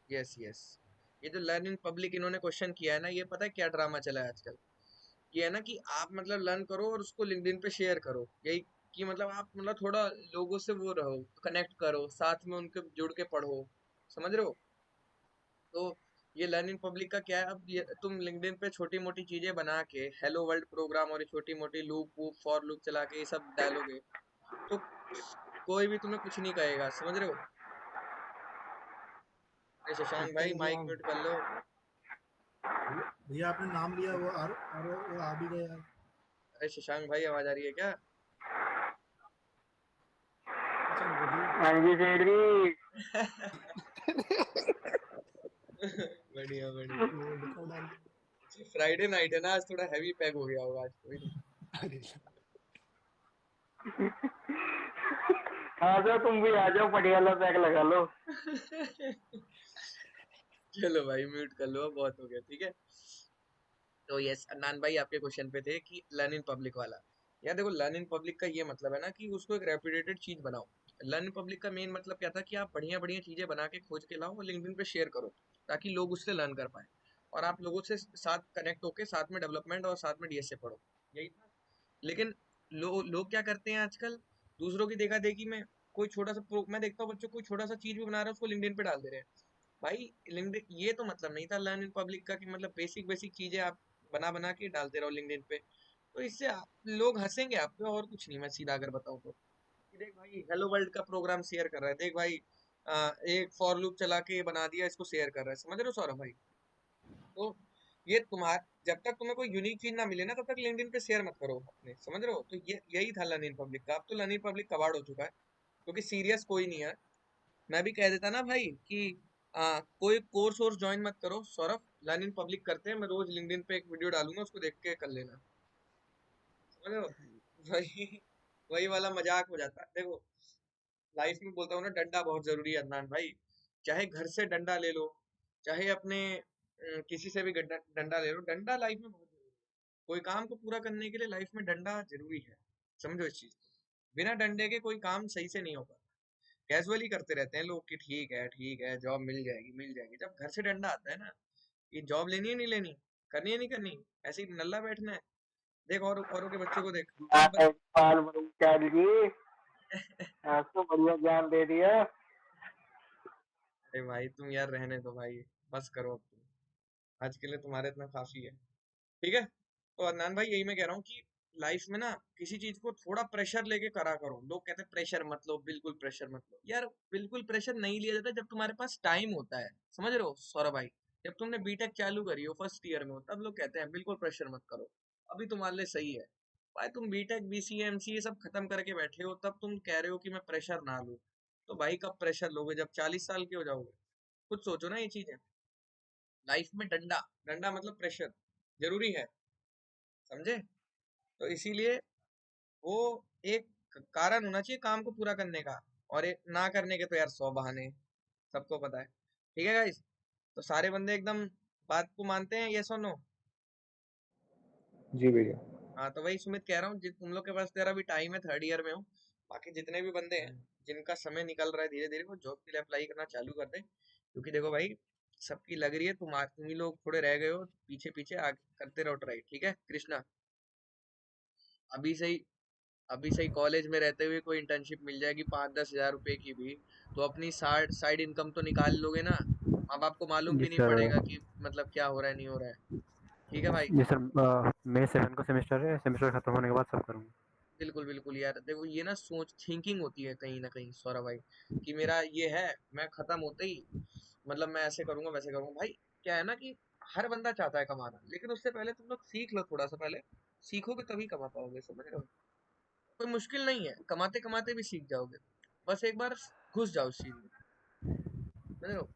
Yes yes. ये जो learn in public इन्होंने क्वेश्चन किया है ना, ये पता है क्या ड्रामा चला है आजकल? ये है ना कि आप मतलब लर्न करो और उसको लिंक्डइन पे शेयर करो, यही कि मतलब आप मतलब थोड़ा लोगों से वो रहो, कनेक्ट करो, साथ में उनके जुड़ के पढ़ो, समझ रहे हो? तो ये लर्न इन पब्लिक का क्या है, अब ये तुम लिंक्डइन पे छोटी मोटी चीजें बना के हेलो वर्ल्ड प्रोग्राम और ये छोटी मोटी लूप वूप फॉर लूप चला के ये सब डालोगे, तो कोई भी तुम्हें कुछ नहीं कहेगा, समझ रहे हो? अरे शशांक एक तो भाई जो माइक म्यूट कर लो। भैया आपने नाम लिया वो और वो आ भी गया। अरे शशांक भाई आवाज आ रही है क्या? अच्छा बोलिए। हाँ जी सेठ जी। बढ़िया बढ़िया। वो रिकॉर्ड डाल। फ्राइडे नाइट है ना, आज थोड़ा हैवी पैक हो गया होगा, आज कोई नहीं। अरे आ जाओ तुम भी आ जाओ, पटियाला पैक लगा लो। चलो भाई म्यूट कर लो, अब बहुत हो गया, ठीक है। तो यस अदनान भाई आपके क्वेश्चन पे थे कि लर्न इन पब्लिक वाला। यार देखो, लर्न इन पब्लिक का ये मतलब है ना कि उसको एक रेप्यूटेड चीज बनाओ। लर्न इन पब्लिक का मेन मतलब क्या था कि आप बढ़िया बढ़िया चीजें बना के खोज के लाओ और लिंक्डइन पे शेयर करो, ताकि लोग उससे लर्न कर पाए और आप लोगों से साथ कनेक्ट होके साथ में डेवलपमेंट और साथ में डीएसए पढ़ो, यही था। लेकिन लोग क्या करते हैं आजकल, दूसरों की देखा देखी में कोई छोटा सा मैं देखता हूँ बच्चों कोई छोटा सा चीज भी बना रहा है उसको लिंक्डइन पे डाल दे रहे हैं। भाई लिंक्डइन ये तो मतलब नहीं था लर्न इन पब्लिक का कि मतलब बेसिक बेसिक चीजें आप बना बना के डालते रहो लिंक्डइन पे, तो इससे लोग हंसेंगे आप पे, और कुछ नहीं। मैं सीधा अगर बताऊं तो कि देख भाई हेलो वर्ल्ड का प्रोग्राम शेयर कर रहा है, देख भाई एक फॉर लूप चला के बना दिया इसको शेयर कर रहा है, समझ रहे हो सौरभ भाई? तो ये तुम्हार जब तक तुम्हें कोई यूनिक चीज ना मिले ना तब तक लिंक्डइन पे शेयर मत करो अपने, समझ रहे हो? तो ये यही था लर्न इन पब्लिक का। अब तो लर्न इन पब्लिक कबाड़ हो चुका है, क्योंकि सीरियस कोई नहीं है। मैं भी कह देता ना भाई कि कोई कोर्स वोर्स ज्वाइन मत करो सौरभ, लर्न इन पब्लिक करते हैं, मैं रोज लिंक्डइन पे एक वीडियो डालूंगा, उसको देख के कर लेना, समझ रहे हो? वही वही वाला मजाक हो जाता है। देखो लाइफ में बोलता हूँ ना, डंडा बहुत जरूरी है अदनान भाई। चाहे घर से डंडा ले लो, चाहे अपने किसी से भी डंडा ले लो, डंडा लाइफ में बहुत जरूरी है। कोई काम को पूरा करने के लिए लाइफ में डंडा जरूरी है, समझो इस चीज को। बिना डंडे के कोई काम सही से नहीं हो पाता। कैजुअली करते रहते हैं लोग कि ठीक है जॉब मिल जाएगी मिल जाएगी, जब घर से डंडा आता है ना कि जॉब लेनी है नहीं लेनी, करनी है नहीं करनी, ऐसे ही नल्ला बैठना है। देख और औरों के बच्चों को देख, सब पाल चाल जी, आपको बढ़िया ज्ञान दे दिया। अरे भाई तुम यार रहने दो भाई, बस करो अब तुम, आज के लिए तुम्हारे इतना काफी है, ठीक है? तो अदनान भाई यही मैं कह रहा हूँ कि लाइफ में ना किसी चीज को थोड़ा प्रेशर लेके करा करो। लोग कहते हैं प्रेशर मत लो, बिल्कुल प्रेशर मत लो, यार बिल्कुल प्रेशर नहीं लिया जाता जब तुम्हारे पास टाइम होता है, समझ रहे हो सौरभ भाई? जब तुमने बीटेक चालू करी हो फर्स्ट ईयर में हो तब लोग कहते हैं बिल्कुल प्रेशर मत करो, अभी तुम्हारे लिए सही है। भाई तुम बीटेक बीसीए एमसीए सब खत्म करके बैठे हो, तब तुम कह रहे हो कि मैं प्रेशर ना लूं, तो भाई कब प्रेशर लोगे? जब 40 साल के हो जाओगे। खुद सोचो ना ये चीजें। लाइफ में डंडा, डंडा मतलब प्रेशर जरूरी है, समझे? तो इसीलिए वो एक कारण होना चाहिए काम को पूरा करने का, और एक ना करने के तो यार 100 बहाने, सबको पता है, ठीक है गाइस? तो सारे बंदे एकदम बात को मानते हैं, यस और नो? जी भैया। हाँ तो वही सुमित कह रहा हूँ, तुम लोग के पास तेरा भी टाइम है, थर्ड ईयर में हो। बाकी जितने भी बंदे हैं जिनका समय निकल रहा है धीरे धीरे, वो जॉब के लिए अप्लाई करना चालू कर दें, क्योंकि देखो भाई सबकी लग रही है, तुम ही लोग थोड़े रह गए हो पीछे पीछे, आगे करते रहो ट्राई, ठीक है कृष्णा? अभी से ही अभी से ही कॉलेज में रहते हुए कोई इंटर्नशिप मिल जाएगी 5-10 हज़ार रुपए की भी, तो अपनी साइड साइड इनकम तो निकाल लोगे ना, माँ बाप को मालूम जी भी नहीं सर। पड़ेगा कि मतलब क्या हो रहा है नहीं हो रहा है, ठीक है भाई? जी सर, मई 7 का सेमेस्टर है, सेमेस्टर खत्म होने के बाद सब करूँगा। बिल्कुल बिल्कुल यार, देखो ये ना सोच थिंकिंग होती है कहीं ना कहीं सौरभ भाई, कि मेरा ये है, मैं खत्म होते ही मतलब मैं ऐसे करूंगा वैसे करूंगा। भाई क्या है ना कि हर बंदा चाहता है कमाना, लेकिन उससे पहले तुम लोग सीख लो, थोड़ा सा पहले सीखोगे तभी कमा पाओगे, समझ रहे हो? कोई मुश्किल नहीं है, कमाते कमाते भी सीख जाओगे, बस एक बार घुस जाओ उस चीज में, समझ रहे हो?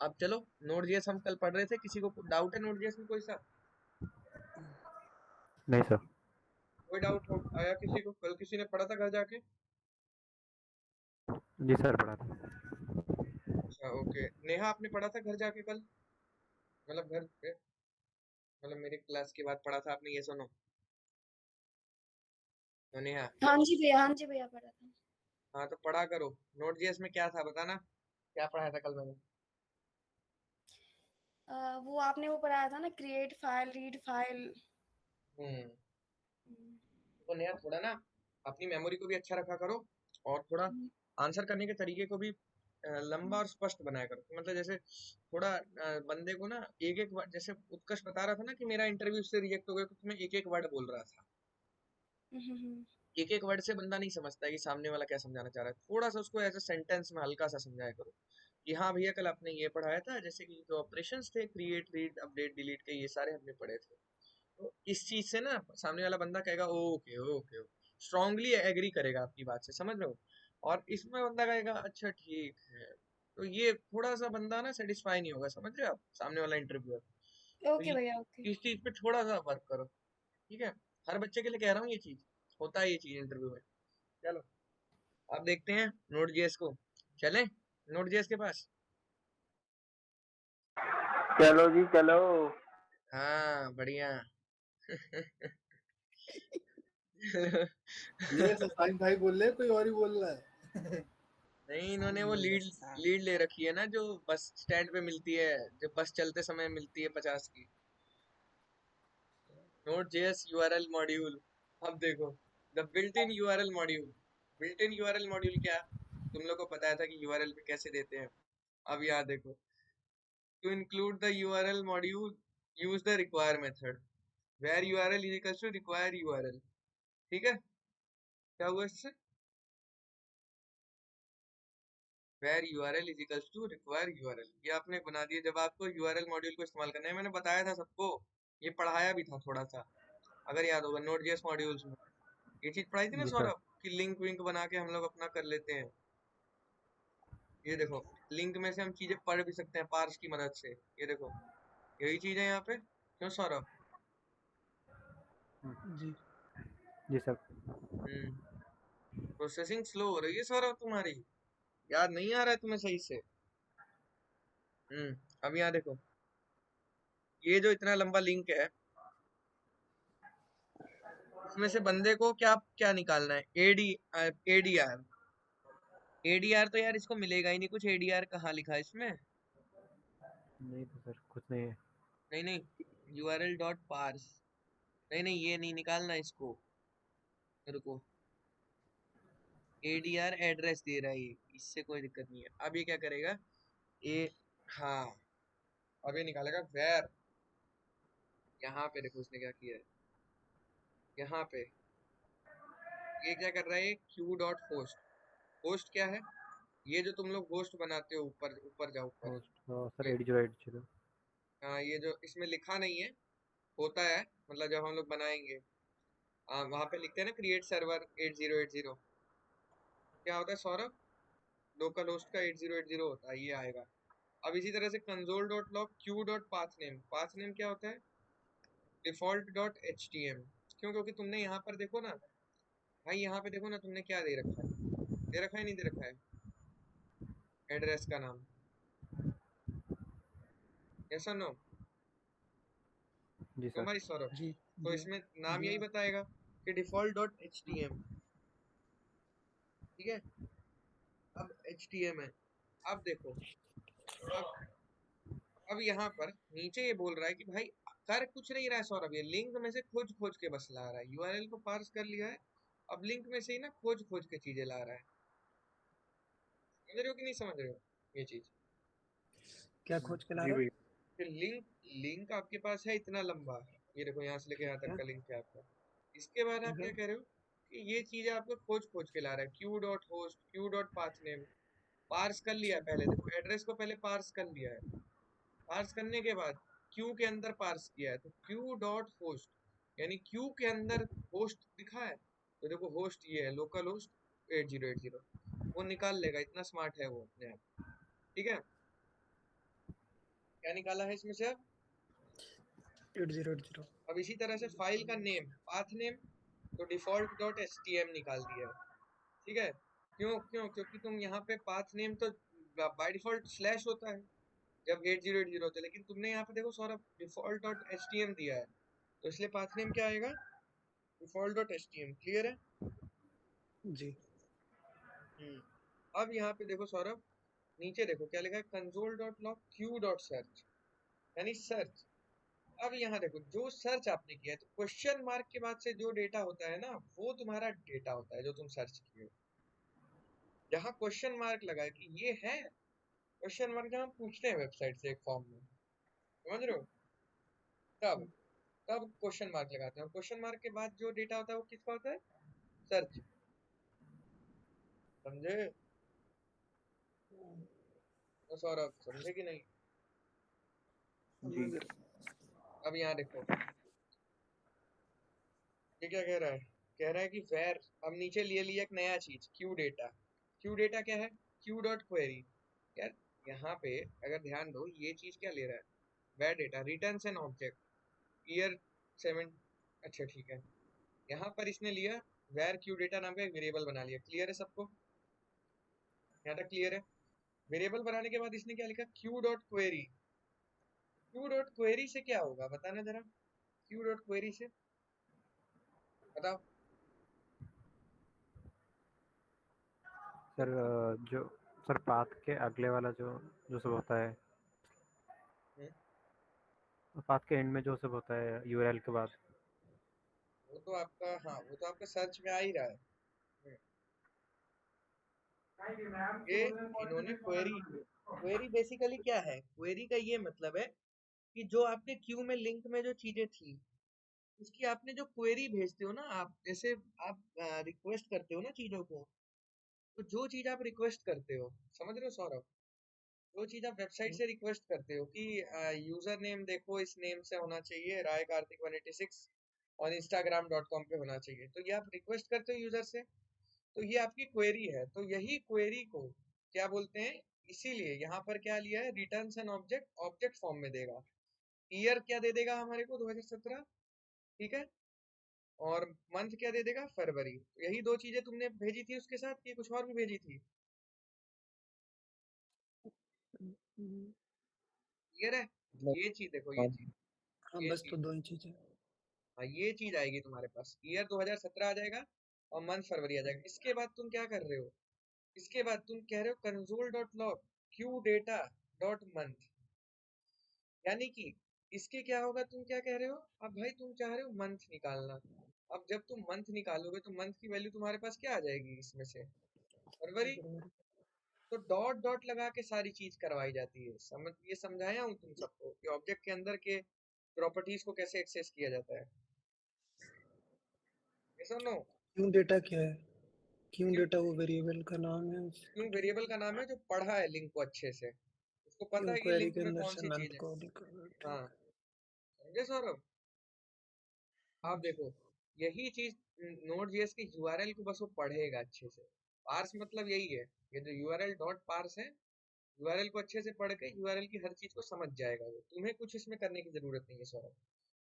अब चलो, नोड जेएस हम कल पढ़ रहे थे, किसी को डाउट है नोड जेएस में कोई सा? नहीं सर। कोई डाउट हो आया किसी को? कल किसी ने पढ़ा था घर जाके? जी सर, पढ़ा था। अच्छा ओके, नेहा आपने पढ़ा था घर जाके कल? मतलब घर पे, मतलब मेरी क्लास के बाद पढ़ा था आपने, ये सुनो तो नेहा। हाँ जी भैया पढ़ा था। हाँ तो पढ़ा करो। नोट जेएस में क्या था बताना, क्या पढ़ाया था कल मैंने? वो आपने वो पढ़ाया था ना, क्रिएट फाइल, रीड फाइल। तो नया थोड़ा ना अपनी मेमोरी को भी अच्छा रखा करो, और थोड़ा आंसर करने के तरीके को भी लंबा और स्पष्ट बनाया करो। तो मतलब जैसे थोड़ा बंदे को ना एक एक वर्ड, जैसे उत्कर्ष बता रहा था ना कि मेरा इंटरव्यू से रिजेक्ट हो गया क्योंकि मैं एक एक वर्ड बोल रहा था। एक एक वर्ड से बंदा नहीं समझता है कि सामने वाला क्या समझाना चाह रहा है। थोड़ा सा उसको एज अ सेंटेंस में हल्का सा समझाया करो कि हाँ भैया कल आपने ये पढ़ाया था, जैसे कि जो ऑपरेशंस थे, क्रिएट, रीड, अपडेट, डिलीट के, ये सारे हमने पढ़े थे। तो इस चीज से ना सामने वाला बंदा कहेगा ओके ओके, स्ट्रांगली एग्री करेगा आपकी बात से, समझ रहे हो। और इसमें बंदा कहेगा अच्छा ठीक है। तो ये थोड़ा सा बंदा ना सेटिस्फाई नहीं होगा, समझ रहे हो आप, सामने वाला इंटरव्यूअर। तो ओके भैया, ओके। इस चीज पे थोड़ा सा वर्क करो, ठीक है। हर बच्चे के लिए कह रहा हूँ, ये चीज होता है, ये चीज इंटरव्यू में। चलो अब देखते हैं नोड जेएस को, चलें नोड जेएस के पास। चलो जी चलो। हाँ बढ़िया। ये साइम भाई बोल रहे हैं, कोई और ही बोल रहा है। नहीं, इन्होंने वो लीड लीड ले रखी है ना, जो बस स्टैंड पे मिलती है, जो बस चलते समय मिलती है 50 की। Node JS URL module. अब देखो, the built in URL module. Built in URL module क्या, तुम लोग को पता था कि यूआरएल पे कैसे देते हैं। अब यहाँ देखो, to include the URL module use the require method where URL is equals to require URL. ठीक है, क्या हुआ इससे, where URL is equals to require URL, ये आपने बना दिया जब आपको यूआरएल मॉड्यूल को इस्तेमाल करना है। मैंने बताया था सबको, ये पढ़ाया भी था थोड़ा सा, अगर याद होगा नोड जेएस मॉड्यूल्स में। ये चीज पढ़ाई थी ना जी सर। सौरभ, कि लिंक विंक बना के हम लोग अपना कर लेते हैं। ये देखो, लिंक में से हम चीजें पढ़ भी सकते हैं पार्स की मदद से। ये देखो, यही चीज है यहाँ पे, क्यों सौरभ। जी जी सर। प्रोसेसिंग स्लो हो रही है सौरभ तुम्हारी, याद नहीं आ रहा है तुम्हें सही से। अब यहाँ देखो, ये जो इतना लंबा लिंक है, इसमें से बंदे को क्या क्या निकालना है, एडीआर। एडीआर तो यार इसको मिलेगा ही नहीं कुछ, एडीआर कहाँ लिखा है इसमें। नहीं तो सर कुछ नहीं है। नहीं नहीं, यूआरएल डॉट पार्स, नहीं नहीं ये नहीं निकालना इसको, रुको। एडीआर एड्रेस दे रहा है ये, इससे कोई दिक्कत नहीं है। अब ये क्या करेगा, ये, हाँ, अब ये निकालेगा वेर। यहाँ पे देखो उसने क्या किया है, यहाँ पे ये क्या कर रहा है, क्यू डॉट होस्ट। होस्ट क्या है, ये जो तुम लोग होस्ट बनाते हो, ऊपर ऊपर जाओ ऊपर, सर ये 8080। हाँ, ये जो इसमें लिखा नहीं है, होता है, मतलब जब हम लोग बनाएंगे वहां पे लिखते हैं ना क्रिएट सर्वर 8080, क्या होता है सौरभ, लोकल होस्ट का 8080 होता है, ये आएगा। अब इसी तरह से console dot log Q dot path name, path name क्या होता है, default dot H T M. क्यों, क्योंकि तुमने यहाँ पर देखो ना भाई, यहाँ पे देखो ना, तुमने क्या दे रखा है, दे रखा है नहीं दे रखा है, एड्रेस का नाम, ऐसा नो, जी क्यों सर। भाई सौरभ। जी तो जी इसमें नाम जी यही बताएगा कि default dot H T M, ठीक है। अब एच टी एम है, अब देखो, अब अब यहाँ पर नीचे ये बोल रहा है कि भाई कर कुछ नहीं रहा है सौरभ, ये लिंक में से खोज खोज के बस ला रहा है, यूआरएल को पार्स कर लिया है, अब लिंक में से ही ना खोज खोज के चीजें ला रहा है। समझ रहे हो कि नहीं समझ रहे हो ये चीज। क्या खोज के ला जी रहा है? भैया। फिर लिंक लिंक आपके पास है इतना लंबा, ये देखो यहाँ से लेके यहाँ तक का लिंक है आपका। इसके बाद आप ठीक क्या है। कह रहे हो कि ये चीजें आपको खोज खोज के ला रहा है, Q dot host, Q dot path name, parse कर लिया है पहले, देखो एड्रेस को पहले पार्स कर लिया है, पार्स करने के बाद क्यू के अंदर पार्स किया है, तो क्यू डॉट होस्ट, यानी क्यू के अंदर होस्ट दिखा है, तो देखो होस्ट ये है, लोकल होस्ट 8080, वो निकाल लेगा, इतना स्मार्ट है वो अपने आप। ठीक है, क्या निकाला है इसमें से अब। 8080। अब इसी तरह से फाइल का नेम, पाथ नेम, तो default dot H T M निकाल दिया है। ठीक है, क्यों क्यों, क्योंकि तुम यहाँ पे पाथ नेम तो बाय डिफॉल्ट स्लैश होता है जब 8080 होता है, लेकिन तुमने यहाँ पे देखो Saurabh default dot H T M दिया है, तो इसलिए पाथ नेम क्या आएगा, default dot H T M. Clear है। जी अब यहाँ पे देखो सौरभ, नीचे देखो क्या लिखा है, console dot log Q dot search. यानी सर्च। अब यहाँ देखो, जो सर्च आपने किया है तो क्वेश्चन मार्क के बाद से जो डेटा होता है ना, वो तुम्हारा डेटा होता है जो तुम सर्च किए हो। जहाँ क्वेश्चन मार्क लगा है कि ये है, क्वेश्चन मार्क जहाँ हम पूछते हैं वेबसाइट से एक फॉर्म में, समझ रहे हो, तब तब क्वेश्चन मार्क लगाते हैं। और क्वेश्चन मार्क के बाद जो डेटा होता है वो किसका होता है? सर्च। समझे? तो सौरभ समझे कि नहीं? जी। अब यहाँ देखो, ये क्या कह रहा है? कह रहा है कि वेर, अब नीचे लिए लिया एक नया चीज, क्यू डेटा। क्यू डेटा क्या है? Q dot query. यार यहाँ पे अगर ध्यान दो, ये चीज क्या ले रहा है? Var data returns an object year 7। अच्छा ठीक है, यहाँ पर इसने लिया वेर क्यू डेटा नाम का एक वेरिएबल बना लिया। क्लियर है सबको? यहाँ तक क्लियर है? वेरिएबल बनाने के बाद इसने क्या लिखा? Q dot query. Q dot query से क्या होगा बताना जरा, क्यू डॉट क्वेरी से बताओ। सर जो सर पाथ के अगले वाला जो जो सब होता है, हम्म, पाथ के एंड में जो सब होता है यूआरएल के बाद। वो तो आपका, हाँ वो तो आपका सर्च में आ ही रहा है। हम्म, ये इन्होंने क्वेरी, क्वेरी बेसिकली क्या है? क्वेरी का ये मतलब है कि जो आपके क्यू में लिंक में जो चीजें थी, उसकी आपने जो क्वेरी भेजते हो ना, आप जैसे आप रिक्वेस्ट करते हो ना चीजों को, तो जो चीज आप रिक्वेस्ट करते हो, समझ रहे हो सौरभ, जो चीज आप वेबसाइट से रिक्वेस्ट करते हो कि यूजर नेम देखो इस नेम से होना चाहिए, राय कार्तिक 186 और instagram.com पे होना चाहिए, तो ये आप रिक्वेस्ट करते हो यूजर से, तो ये आपकी क्वेरी है। तो यही क्वेरी को क्या बोलते हैं? इसीलिए यहाँ पर क्या लिया है? Returns an object, object form में देगा। ईयर क्या दे देगा हमारे को? 2017, ठीक है। और मंथ क्या दे देगा? फरवरी। तो यही दो चीजें तुमने भेजी थी उसके साथ, कि कुछ और भी भेजी थी? क्लियर है? मतलब ये चीज देखो, ये हाँ चीज, हाँ, ये बस तो चीज, दो ही चीजें। हाँ ये चीज आएगी तुम्हारे पास, ईयर 2017 आ जाएगा और मंथ फरवरी आ जाएगा। इसके बाद तुम क्या कर रहे हो? इसके बाद तुम कह रहे हो console dot log Q data dot month, यानी कि इसके क्या होगा? तुम क्या कह रहे हो? अब भाई तुम चाह रहे हो मंथ निकालना। अब जब तुम मंथ निकालोगे तो मंथ की वैल्यू तुम्हारे पास क्या आ जाएगी इसमें से? फरवरी। तो डॉट डॉट लगा के सारी चीज करवाई जाती है। समझ, ये समझाया हूँ तुम सबको कि ऑब्जेक्ट के अंदर के प्रॉपर्टीज को कैसे एक्सेस किया जाता है। ऐसा नो, क्यों डेटा क्या है? क्यों क्यों? डेटा वो वेरिएबल का नाम है क्यों उसके वेरिएबल का नाम है जो पढ़ा है लिंक को अच्छे से, उसको पता क्यों है कि क्वेरी लिंक के में अंदर कौन से सी मंथ चीज है। को निकालना, हाँ, ठीक समझे सौरभ? आप है। देखो, यही चीज नोड जेएस के यूआरएल को बस वो पढ़ेगा अच्छे से। पार्स मतलब यही है, ये जो यूआरएल डॉट पार्स है, यूआरएल को अच्छे से पढ़ के यूआरएल की हर चीज को समझ जाएगा वो। तुम्हें कुछ इसमें करने की जरूरत नहीं है सौरभ।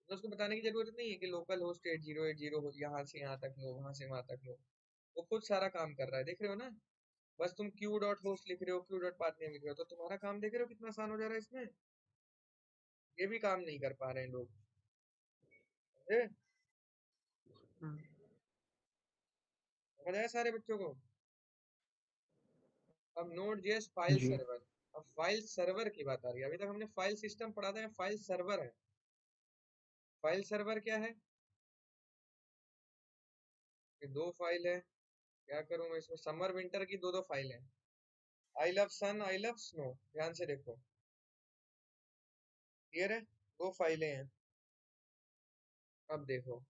तो उसको बताने की जरूरत नहीं है कि लोकल होस्ट 8080 हो, यहाँ से यहाँ तक लो, वहां से वहां तक लो। वो खुद सारा काम कर रहा है, देख रहे हो ना? बस तुम क्यू डॉट होस्ट लिख रहे हो, क्यू डॉट पाथ नेम लिख रहे हो, तो तुम्हारा काम देख रहे हो कितना आसान हो जा रहा है इसमें। ये भी काम नहीं कर पा रहे हैं लोग, समझे? समझ आया सारे बच्चों को? अब नोड जेएस फाइल जी। सर्वर। अब फाइल सर्वर की बात आ रही है। अभी तक हमने फाइल सिस्टम पढ़ा था, फाइल सर्वर है। फाइल सर्वर क्या है? ये दो फाइल है, क्या करूं मैं इसमें? समर विंटर की दो दो फाइल है। I love sun, I love snow, ध्यान से देखो, क्लियर है? दो फाइलें हैं। अब देखो,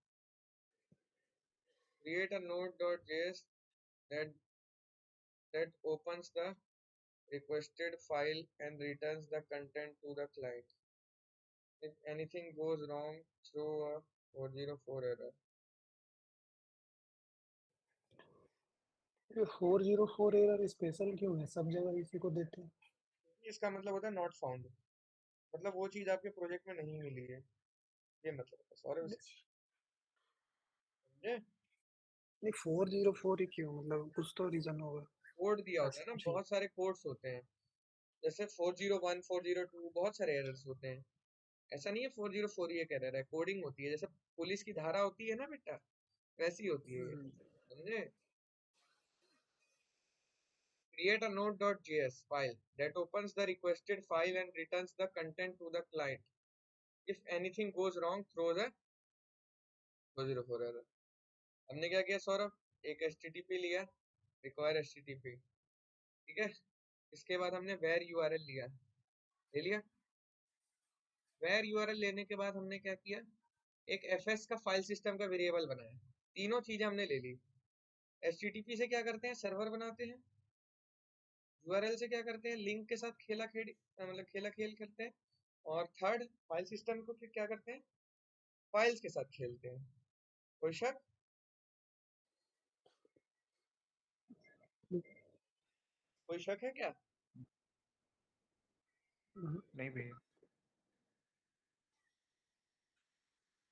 create a node.js that that opens the requested file and returns the content to the client. If anything goes wrong, throw a 404 error. ये 404 एरर स्पेशल क्यों है? सब जगह इसी को देते हैं। इसका मतलब होता है नॉट फाउंड, मतलब वो चीज आपके प्रोजेक्ट में नहीं मिली है, ये मतलब है। सॉरी, समझे? नहीं, 404 ही क्यों? मतलब कुछ तो रीजन होगा। कोड दिया होता है ना, जी। बहुत सारे कोड्स होते हैं, जैसे 401 402, बहुत सारे एरर्स होते हैं। ऐसा नहीं है 404 ही एक एरर है, कोडिंग होती है। जैसे पुलिस की धारा होती है ना बेटा, वैसी होती है ये, समझे? create a node.js file that opens the requested file and returns the content to the client. If anything goes wrong, throws a 404 error. हमने क्या किया सौरभ, एक HTTP लिया, require HTTP, ठीक है। इसके बाद हमने where URL लिया, ले लिया। where URL लेने के बाद हमने क्या किया, एक fs का फाइल सिस्टम का वेरिएबल बनाया। तीनों चीजें हमने ले ली। HTTP से क्या करते हैं, सर्वर बनाते हैं। URL से क्या करते हैं, लिंक के साथ खेल करते हैं। और थर्ड, फाइल सिस्टम को क्या करते हैं, फाइल्स के साथ खेलते हैं। कोई शक? कोई शक है क्या? नहीं भैया।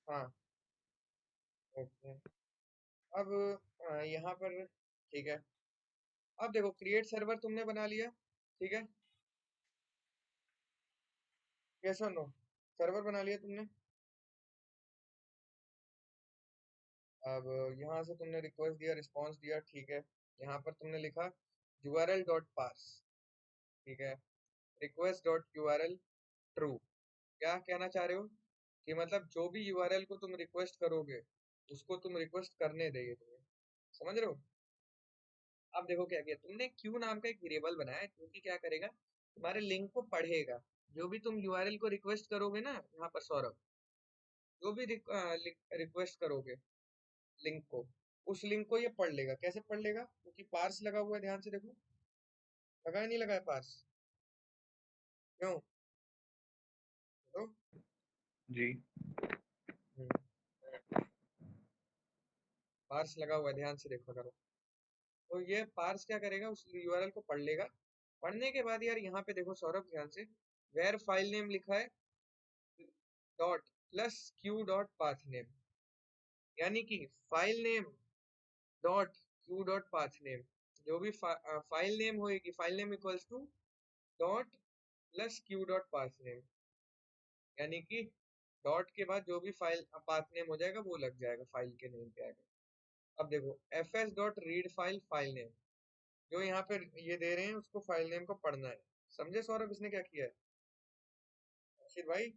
हाँ ओके। अब यहाँ पर ठीक है, अब देखो क्रिएट सर्वर तुमने बना लिया, ठीक है, यस और नो, सर्वर बना लिया तुमने। अब यहाँ से तुमने रिक्वेस्ट दिया, रिस्पॉन्स दिया, ठीक है। यहाँ पर तुमने लिखा url.parse, ठीक है, request.url true। क्या कहना चाह रहे हो कि मतलब जो भी URL को तुम रिक्वेस्ट करोगे उसको तुम रिक्वेस्ट करने देंगे तुम्हें, समझ रहे हो। अब देखो क्या किया तुमने, क्यू नाम का एक वेरिएबल बनाया जो कि क्या करेगा, तुम्हारे लिंक को पढ़ेगा। जो भी तुम URL को रिक्वेस्ट करोगे ना, यहाँ पर सौरभ, जो भी रिक्वेस्ट करोगे लिंक को, उस लिंक को ये पढ़ लेगा। कैसे पढ़ लेगा, क्योंकि पार्स लगा हुआ है, ध्यान से देखो, लगा है नहीं लगा है पार्स, क्यों तो? जी। पार्स लगा हुआ है, ध्यान से देखो करो। तो ये पार्स क्या करेगा, उस URL को पढ़ लेगा। पढ़ने के बाद यार यहाँ पे देखो सौरभ ध्यान से, वेयर फाइल नेम लिखा है dot plus Q dot path name, यानी कि file name dot Q dot path name, जो भी फाइल नेम होएगी, file name equals to dot plus Q dot path name, यानी कि डॉट के बाद जो भी फाइल पाथ नेम हो जाएगा वो लग जाएगा फाइल के नेम के आगे। अब देखो fs dot read file file name, जो यहाँ पे ये दे रहे हैं उसको फाइल नेम को पढ़ना है। समझे सौरभ इसने क्या किया है? रशीद भाई,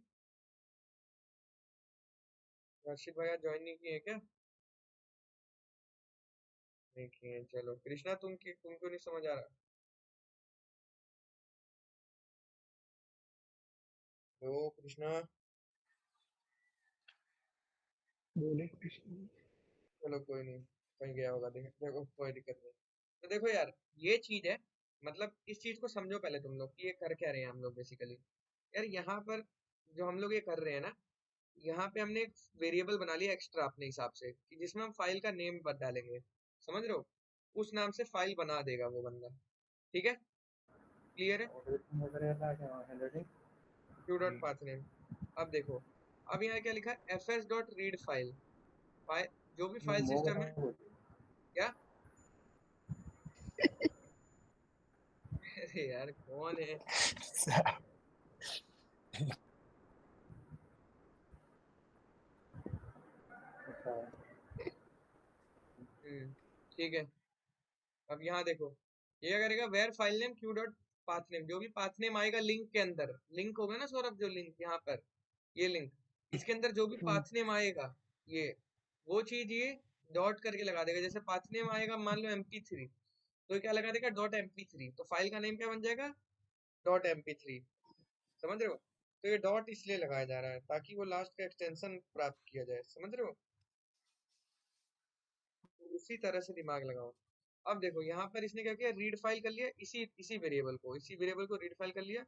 रशीद भाई आज ज्वाइन नहीं किए क्या? नहीं किए, चलो। कृष्णा तुमको नहीं समझ आ रहा? तो कृष्णा बोले चलो कोई नहीं, कहीं गया होगा, देखो कोई दिक्कत नहीं। तो देखो यार ये चीज है, मतलब इस चीज को समझो पहले तुम लोग कि ये कर क्या रहे हैं हम लोग बेसिकली। यार यहाँ पर जो हम लोग ये कर रहे हैं ना, यहाँ पे हमने एक वेरिएबल बना लिया एक्स्ट्रा अपने हिसाब से, कि जिसमें हम फाइल का नेम डालेंगे, समझ रहे हो, उस नाम से फाइल बना देगा वो बंदा, ठीक है, क्लियर है। Q dot path name. अब देखो, अब यहाँ क्या लिखा है, fs डॉट रीड फाइल, जो भी फाइल सिस्टम है, क्या अरे यार कौन है, ठीक है। अब यहाँ देखो, ये क्या करेगा, var file name Q dot path name, जो भी पाथ नेम आएगा लिंक के अंदर, लिंक होगा ना सौरभ, जो लिंक यहाँ पर, ये लिंक, इसके अंदर जो भी पाथ नेम आएगा, ये वो चीज ये डॉट करके लगा देगा। जैसे पाथ नेम आएगा मान लो mp3, तो क्या लगा देगा, डॉट mp3, तो फाइल का नेम क्या बन जाएगा, डॉट mp3, समझ रहे हो। तो ये डॉट इसलिए लगाया जा रहा है ताकि वो लास्ट का एक्सटेंशन प्राप्त किया जाए, समझ रहे हो। तो उसी तरह से दिमाग लगाओ। अब देखो यहाँ पर इसने क्या किया, रीड फाइल कर लिया, इसी वेरिएबल को रीड फाइल कर लिया,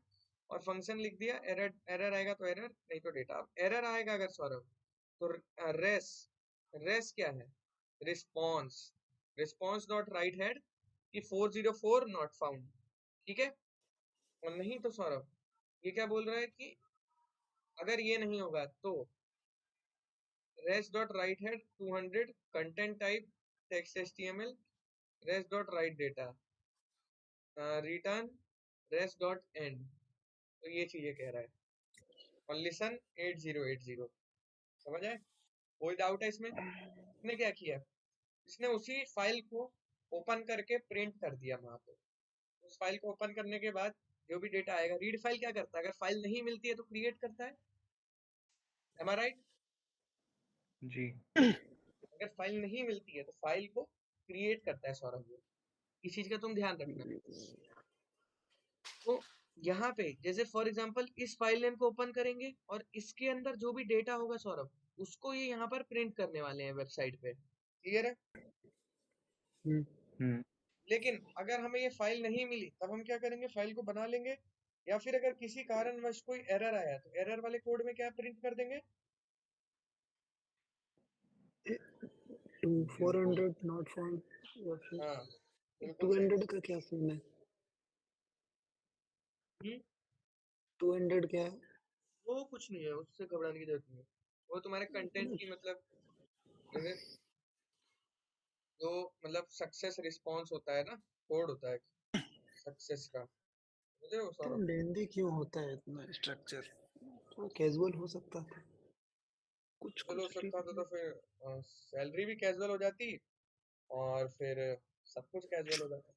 और फंक्शन लिख दिया। एरर आएगा तो एरर, नहीं तो डेटा। अब एरर आएगा अगर सौरभ, तो रेस क्या है, response, response dot write head कि 404 नॉट फाउंड, ठीक है। और नहीं तो सौरभ ये क्या बोल रहा है कि अगर ये नहीं होगा तो res dot write head 200 content type text html res dot right data return res dot and. तो ये चीजें कह रहा है। और लिसन 8080, समझ आए? कोई डाउट है इसमें? इसने क्या किया, इसने उसी फाइल को ओपन करके प्रिंट कर दिया वहां पे, उस फाइल को ओपन करने के बाद जो भी डेटा आएगा, रीड फाइल क्या करता है, अगर फाइल नहीं मिलती है तो क्रिएट करता है, एम आई राइट? जी अगर फाइल नहीं मिलती है तो फाइल को क्रिएट करता है सौरभ जी, इस चीज का तुम ध्यान रखना। तो यहाँ पे जैसे फॉर एग्जांपल इस फाइल नेम को ओपन करेंगे और इसके अंदर जो भी डेटा होगा सौरभ, उसको ये यहाँ पर प्रिंट करने वाले हैं वेबसाइट पे, क्लियर है? हम्म लेकिन अगर हमें ये फाइल नहीं मिली तब हम क्या करेंगे, फाइल को बना लेंगे, या फिर अगर किसी कारणवश कोई एरर आया तो एरर वाले कोड में क्या प्रिंट कर देंगे, 400 नॉट फाउंड या फिर हाँ बिल्कुल सही। 200 का क्या सीन है? हम्म, 200 क्या है? वो कुछ नहीं है, उससे घबराने की जरूरत नहीं है, वो तुम्हारे कंटेंट की मतलब जैसे जो मतलब सक्सेस रिस्पॉन्स होता है ना, कोड होता है सक्सेस का, समझे हो तो सौरभ? लेंदी क्यों होता है इतना स्ट्रक्चर? तो कैजुअल हो सकता था, कुछ चलो हो कुछ सकता था ठीक तो फिर सैलरी भी कैजुअल हो जाती और फिर सब कुछ कैजुअल हो जाता।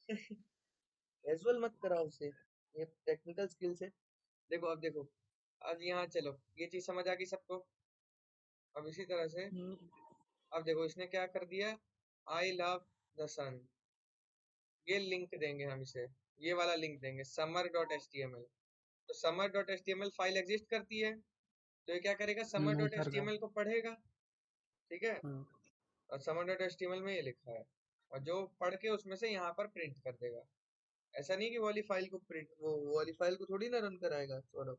कैजुअल मत कराओ उसे, ये टेक्निकल स्किल्स है। देखो अब देखो, आज यहाँ चलो ये चीज समझ आ गई सबको। अब इसी तरह से अब देखो इसने क्या कर दिया, आई लव द सन, ये लिंक देंगे हम इसे, ये वाला लिंक देंगे summer.html। तो summer.html फाइल एग्जिस्ट करती है, तो ये क्या करेगा, उधर का। summer.html को पढ़ेगा, ठीक है, और summer.html में ये लिखा है, और जो पढ़ के उसमें से यहाँ पर प्रिंट कर देगा। ऐसा नहीं कि वो वाली फाइल को प्रिंट, वो वाली फाइल को थोड़ी ना रन कराएगा सौरभ।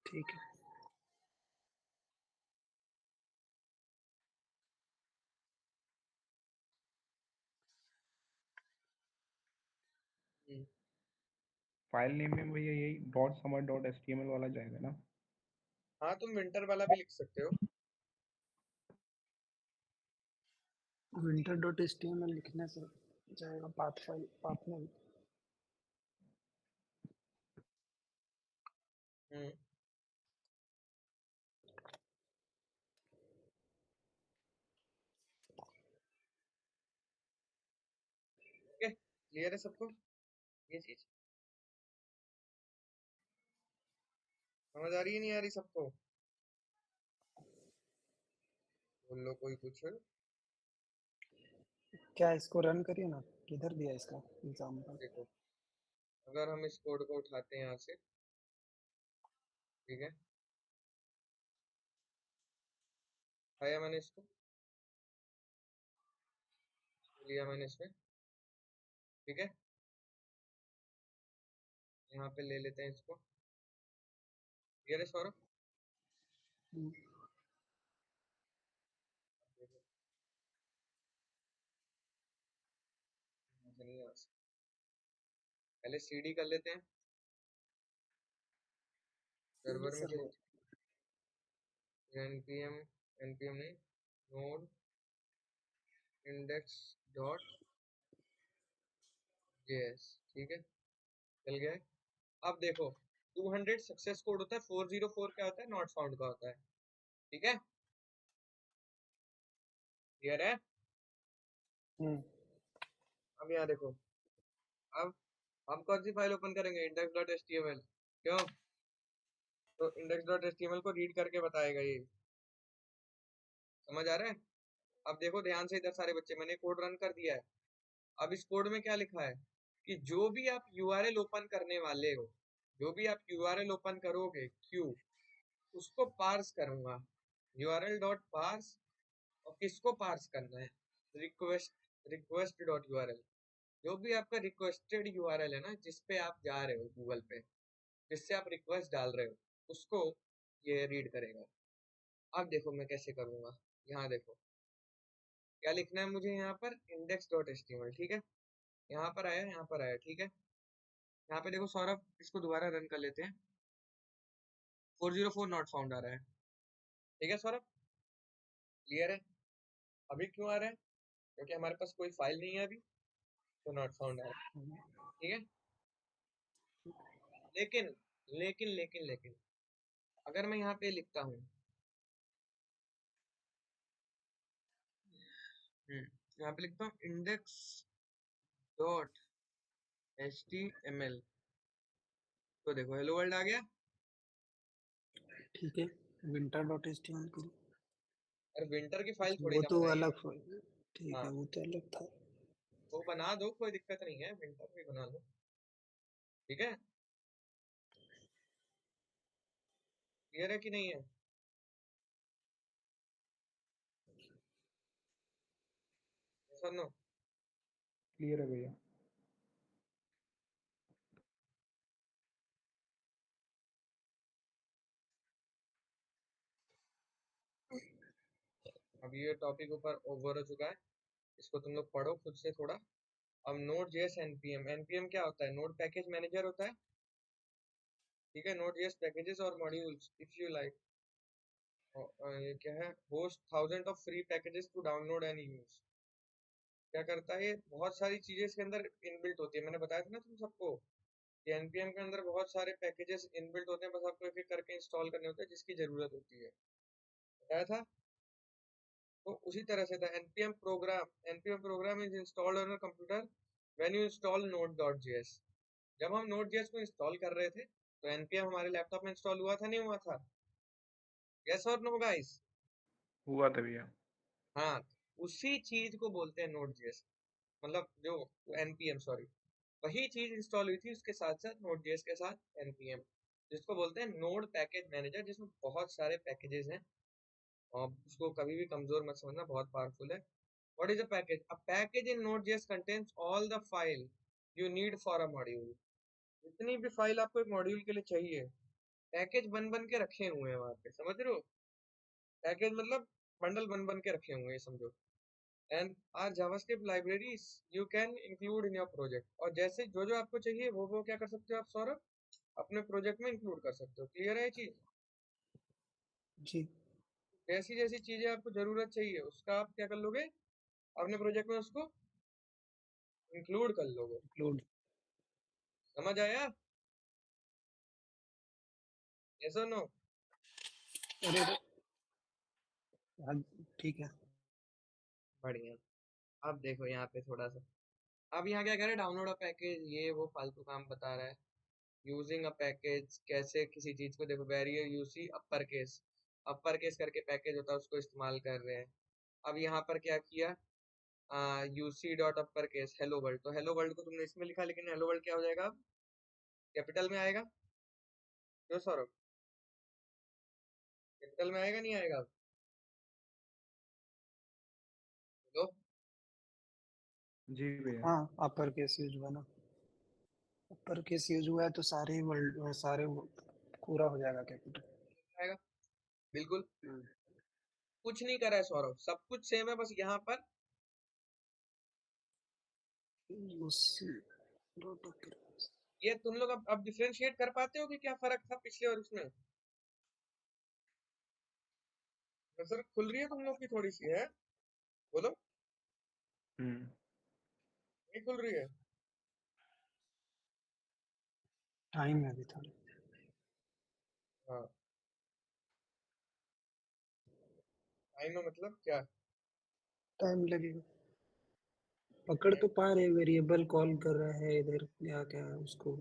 ठीक है। फाइल नेम में भैया यही डॉट समर डॉट एचटीएमएल वाला जाएगा ना? हाँ तुम विंटर वाला भी लिख सकते हो। विंटर डॉट एचटीएमएल लिखने से जाएगा पाथ फाइल, पाथ में। हम्म, ठीक है, क्लियर है सबको ये चीज, समझ आ रही है नहीं आ रही सबको? बोल लो कोई कुछ। क्या इसको रन करिए ना, किधर दिया इसका एग्जाम्पल? देखो अगर हम इस कोड को उठाते हैं यहाँ से, ठीक है, उठाया मैंने इसको, लिया मैंने इसमें, ठीक है, यहाँ पे ले लेते हैं इसको, क्लियर है सौरभ? देखो, मुझे नहीं आ सकता। पहले सीडी कर लेते हैं, सर्वर में चले, npm npm नहीं, नोड इंडेक्स डॉट जेएस, ठीक है, चल गया है। अब देखो 200 सक्सेस कोड होता है, 404 क्या होता है, नॉट फाउंड का होता है, ठीक है, क्लियर है? अब यहाँ देखो, अब हम कौन सी फाइल ओपन करेंगे, index.html, क्यों? तो index.html को रीड करके बताएगा ये, समझ आ रहा है? अब देखो ध्यान से इधर सारे बच्चे, मैंने कोड रन कर दिया है। अब इस कोड में क्या लिखा है कि जो भी आप यूआरएल ओपन करने वाले हो, जो भी आप यूआरएल ओपन करोगे क्यू, उसको पार्स करूंगा, यूआरएल डॉट पार्स, और किसको पार्स करना है, रिक्वेस्ट डॉट यूआरएल, जो भी आपका रिक्वेस्टेड यूआरएल है ना, जिस पे आप जा रहे हो गूगल पे, जिससे आप रिक्वेस्ट डाल रहे हो, उसको ये रीड करेगा। अब देखो मैं कैसे करूंगा, यहाँ देखो क्या लिखना है मुझे, यहाँ पर index.html, ठीक है, यहाँ पर आया, यहाँ पर आया, ठीक है, यहाँ पे देखो सौरभ, इसको दोबारा रन कर लेते हैं, 404 नॉट फाउंड आ रहा है, ठीक है सौरभ, क्लियर है? अभी क्यों आ रहा है, क्योंकि हमारे पास कोई फाइल नहीं है अभी, तो नॉट फाउंड आ रहा है, ठीक है। लेकिन लेकिन लेकिन लेकिन अगर मैं यहाँ पे लिखता हूँ यहाँ पे लिखता हूँ इंडेक्स डॉट HTML। तो देखो हेलो वर्ल्ड आ गया। ठीक है, विंटर डॉट एचटीएमएल करो। और विंटर की फाइल थोड़ी वो ना तो बनाई है। अलग फाइल, ठीक हाँ है, वो तो अलग था। वो बना दो, कोई दिक्कत नहीं है, विंटर भी बना लो, ठीक है। क्लियर है कि नहीं है? सुनो, क्लियर है भैया। अब ये टॉपिक ऊपर ओवर हो चुका है, इसको तुम लोग पढ़ो खुद से थोड़ा। अब नोड जेएस एनपीएम, एनपीएम क्या होता है? नोड पैकेज मैनेजर होता है, ठीक है। नोड जेएस पैकेजेस और मॉड्यूल्स इफ यू लाइक, ये क्या है, host thousand of free packages to download and use. क्या करता है ये? बहुत सारी चीजें इसके अंदर इनबिल्ट होती है, मैंने बताया था ना तुम सबको कि एनपीएम के अंदर बहुत सारे पैकेजेस इनबिल्ट होते हैं, बस आपको एक एक करके इंस्टॉल करने होते हैं जिसकी जरूरत होती है, बताया था। तो उसी तरह से था NPM program is installed on computer when you install node.js। जब हम node.js को इंस्टॉल कर रहे थे तो एनपीएम हमारे लैपटॉप में इंस्टॉल हुआ था, नहीं हुआ था? यस और नो गाइस? हुआ था भैया। हाँ, उसी चीज को बोलते हैं node.js, मतलब जो npm, सॉरी, वही चीज इंस्टॉल हुई थी उसके साथ साथ node.js के साथ npm, जिसको बोलते हैं नोड पैकेज मैनेजर, जिसमें बहुत सारे पैकेजेस हैं। और उसको कभी भी कमजोर मत समझना, बहुत पावरफुल है। What is a package? A package in Node.js contains all the file you need for a module। जितनी भी फाइल आपको एक मॉड्यूल के लिए चाहिए, पैकेज बन बन के रखे हुए हैं वहां पे, समझ रहे हो? पैकेज मतलब बंडल बन बन के रखे हुए हैं, समझो। And are JavaScript libraries you can include in your project. और जैसे जो जो आपको चाहिए वो क्या कर सकते हो आप सौरभ, अपने प्रोजेक्ट में इंक्लूड कर सकते हो। क्लियर है ये चीज? जी। जैसी जैसी चीजें आपको जरूरत चाहिए उसका आप क्या कर लोगे, अपने प्रोजेक्ट में उसको इंक्लूड कर लोगे। लोड। समझ आया? यस और नो? अरे अरे, हाँ, ठीक है। बढ़िया। अब देखो यहाँ पे थोड़ा सा, अब यहाँ क्या कह रहा है, डाउनलोड अ पैकेज, ये वो फालतू काम बता रहा है। यूजिंग अ पैकेज, कैसे किसी चीज को, देखो वेरियर यूसी अपर केस करके पैकेज होता है, उसको इस्तेमाल कर रहे हैं। अब यहाँ पर क्या किया, UC dot upper case hello world, तो हेलो वर्ल्ड को तुमने इसमें लिखा, लेकिन हेलो वर्ल्ड क्या हो जाएगा अब, कैपिटल में आएगा। क्यों सौरभ, कैपिटल में आएगा नहीं आएगा अब? तो जी भैया। हाँ, अपर केस यूज हुआ ना, अपर केस यूज हुआ है तो सारे वर्ल्ड, सारे पूरा हो जाएगा कैपिटल। आएगा, बिल्कुल। कुछ नहीं करा है सौरभ, सब कुछ सेम है, बस यहाँ पर ये तुम लोग अब डिफरेंशिएट कर पाते हो कि क्या फर्क था पिछले और उसमें? नजर खुल रही है तुम लोग की थोड़ी सी है? बोलो, हम्म। नहीं खुल रही है? टाइम है अभी थोड़ा। हाँ, टाइम में मतलब क्या? टाइम लगेगा। पकड़ तो पा रहे, वेरिएबल कॉल कर रहा है इधर, क्या क्या उसको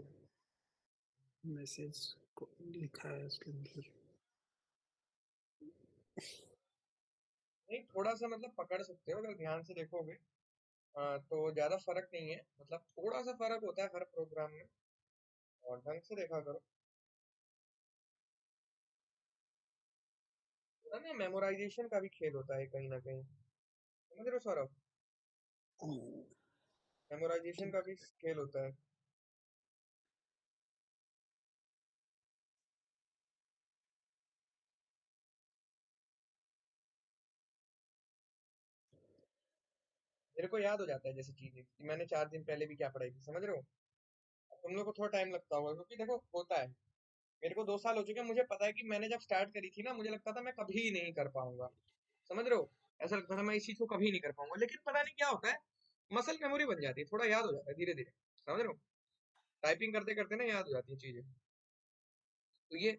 मैसेज को लिखा है उसके अंदर। नहीं, थोड़ा सा मतलब पकड़ सकते हो अगर ध्यान से देखोगे। तो ज्यादा फर्क नहीं है, मतलब थोड़ा सा फर्क होता है हर प्रोग्राम में, और ढंग से देखा करो। थोड़ा ना मेमोराइजेशन का भी खेल होता है कहीं ना कहीं, समझ रहे हो सौरभ? मेमोराइजेशन का भी खेल होता है। मेरे को याद हो जाता है जैसे चीजें कि मैंने 4 दिन पहले भी क्या पढ़ाई थी, समझ रहे हो? अब तुम लोग को थोड़ा टाइम लगता होगा, क्योंकि देखो होता है, मेरे को 2 साल हो चुके हैं, मुझे पता है कि मैंने जब स्टार्ट करी थी ना, मुझे लगता था मैं कभी नहीं कर पाऊंगा, समझ रहे हो? ऐसा लगता था मैं इस चीज को कभी नहीं कर पाऊंगा, लेकिन पता नहीं क्या होता है, मसल मेमोरी बन जाती है, थोड़ा याद हो जाता है धीरे धीरे, समझ रहे हो? टाइपिंग करते करते ना याद हो जाती है चीजें। तो ये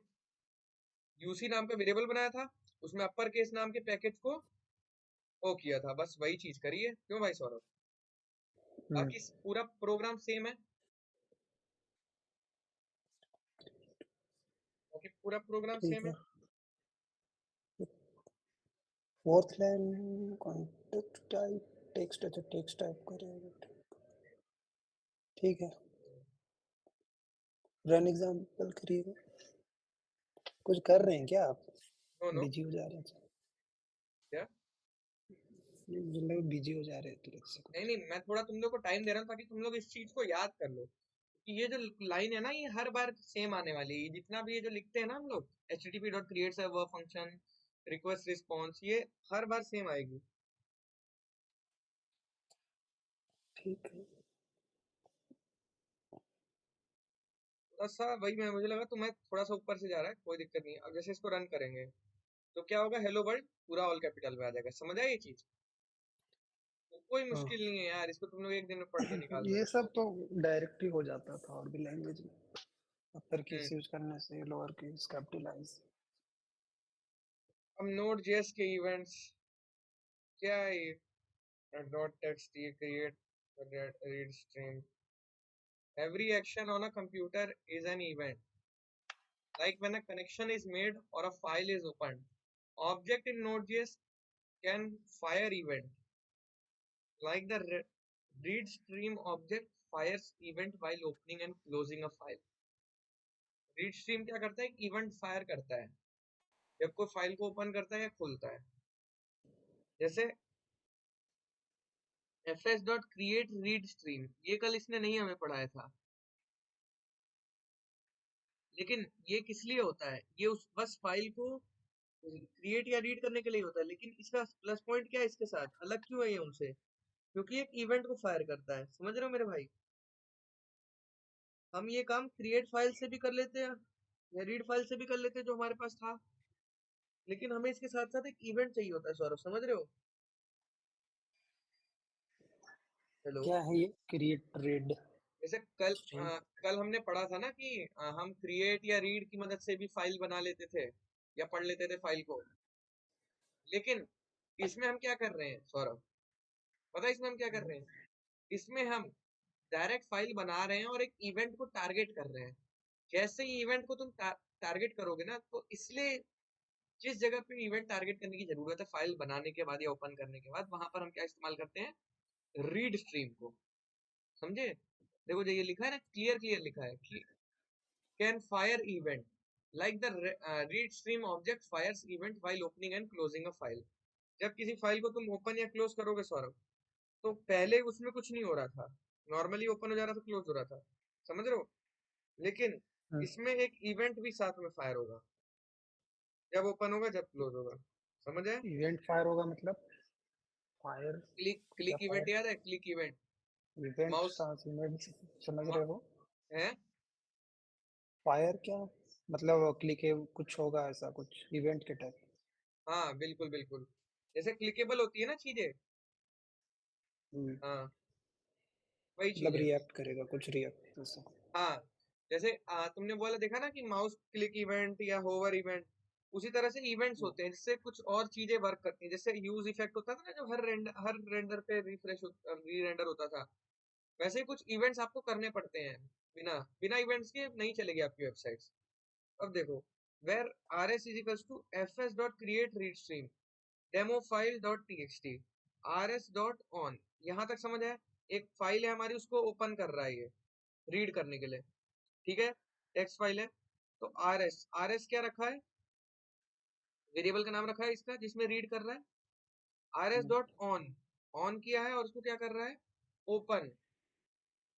यूसी नाम का वेरिएबल बनाया था, उसमें अपर केस नाम के पैकेज को ओ किया था, बस वही चीज करी है। क्यों भाई सौरभ? बाकी पूरा प्रोग्राम सेम है, बाकी पूरा प्रोग्राम ठीक सेम है। है। Fourth line context type text, अच्छा टेक्स्ट टाइप करेंगे, ठीक है। रन एग्जांपल करिएगा। कुछ कर रहे हैं क्या आप? नो नो, बिजी हो जा रहे हैं? क्या? नहीं, मुझे लगा बिजी हो जा रहे हैं तो से नहीं कुछ। नहीं, मैं थोड़ा तुम लोग को टाइम दे रहा हूँ ताकि तुम लोग इस चीज को याद कर लो कि ये जो लाइन है ना, ये हर बार सेम आने वाली है। जितना भी ये जो लिखते हैं ना हम लोग, http.create server function, request response, ये हर बार सेम आएगी। ठीक है। थोड़ा सा वही, मैं मुझे लगा तुम्हें थोड़ा सा ऊपर से जा रहा है, कोई दिक्कत नहीं। अब जैसे इसको रन करेंगे तो क्या होगा, हेलो वर्ल्ड पूरा ऑल कैपिटल में आ जाएगा। समझ आए ये चीज? तो कोई हाँ, मुश्किल नहीं है यार, इसको तुम लोग एक दिन में पढ़ के निकाल ये सकते सब हो। तो डायरेक्ट ही हो जाता था और भी लैंग्वेज में। अपर केस हम्म। यूज करने से लोअर केस कैपिटलाइज। अब नोड जेएस के इवेंट्स क्या है ये? डॉट टेक्स्ट, ये create read stream, every action on a computer is an event, like when a connection is made or a file is opened. Object in Node.js can fire event, like the read stream object fires event while opening and closing a file. read stream क्या करता है? एक event fire करता है जब कोई file को open करता है या खोलता है। जैसे fs.create read stream, ये कल इसने नहीं हमें पढ़ाया था, लेकिन ये किस लिए होता है? ये उस बस फाइल को क्रिएट या रीड करने के लिए होता है। लेकिन इसका प्लस पॉइंट क्या है इसके साथ, अलग क्यों है ये उनसे? क्योंकि एक इवेंट को फायर करता है। समझ रहे हो मेरे भाई? हम ये काम क्रिएट फाइल से भी कर लेते हैं या रीड फाइल से भी कर लेते हैं जो हमारे पास था, लेकिन हमें इसके साथ साथ एक इवेंट चाहिए होता है। सौरभ समझ रहे हो? हेलो। क्या है ये क्रिएट रीड जैसे कल स्ट्रीम? कल हमने पढ़ा था ना कि हम क्रिएट या रीड की मदद से भी फाइल बना लेते थे या पढ़ लेते थे फाइल को। लेकिन इसमें हम क्या कर रहे हैं सौरभ? पता है इसमें हम क्या कर रहे हैं? इसमें हम डायरेक्ट फाइल बना रहे हैं और एक इवेंट को टारगेट कर रहे हैं। जैसे ही इवेंट को तुम टारगेट करोगे ना, तो इसलिए जिस जगह पे इवेंट टारगेट करने की जरूरत है फाइल बनाने के बाद या ओपन करने के बाद, वहां पर हम क्या इस्तेमाल करते हैं? रीड स्ट्रीम को। समझे? देखो जो ये लिखा है ना, क्लियर क्लियर लिखा है कि can fire event like the read stream object fires event while opening and closing a file. जब किसी फाइल को तुम ओपन या क्लोज करोगे सौरभ, तो पहले उसमें कुछ नहीं हो रहा था, नॉर्मली ओपन हो जा रहा था, क्लोज हो रहा था। समझ रहे हो? लेकिन इसमें एक इवेंट भी साथ में फायर होगा, जब ओपन होगा जब क्लोज होगा। समझ आए? इवेंट फायर होगा मतलब फायर? क्लिक क्या क्लिक इवेंट फायर? याद है? Click event, event mouse event समझ रहे हो? है। फायर क्या मतलब? क्लिक है कुछ होगा ऐसा कुछ इवेंट के टाइप? हाँ बिल्कुल बिल्कुल, जैसे क्लिकेबल होती है ना चीजें। हाँ, वही चीज मतलब है। रिएक्ट करेगा कुछ रिएक्ट ऐसा? हाँ, जैसे तुमने बोला देखा ना कि माउस क्लिक इवेंट या होवर इवेंट, उसी तरह से इवेंट्स होते हैं जिससे कुछ और चीजें वर्क करती हैं। जैसे यूज इफेक्ट होता था ना, जो हर रेंडर पे रिफ्रेश री रेंडर होता था, वैसे ही कुछ इवेंट्स आपको करने पड़ते हैं। बिना बिना इवेंट्स के नहीं चलेगी आपकी वेबसाइट्स। अब देखो, var rs is equals to fs dot create read stream demo file dot txt rs dot on. यहाँ तक समझ है? एक फाइल है हमारी, उसको ओपन कर रहा है ये रीड करने के लिए, ठीक है? टेक्स्ट फाइल है। तो आर एस क्या रखा है? वेरिएबल का नाम रखा है इसका जिसमें रीड कर रहा है। R S dot on, on किया है और उसको क्या कर रहा है? ओपन।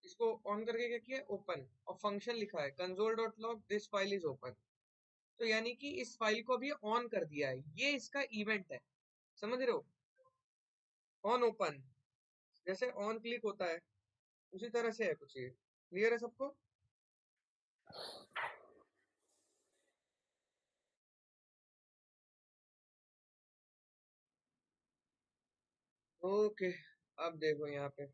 इसको ऑन करके क्या किया? ओपन। और फंक्शन लिखा है console dot log this file is open. तो यानी कि इस फाइल को भी ऑन कर दिया है, ये इसका इवेंट है। समझ रहे हो? ऑन ओपन, जैसे ऑन क्लिक होता है उसी तरह से है कुछ ये। क्लियर है सबको? ओके, अब देखो यहाँ पे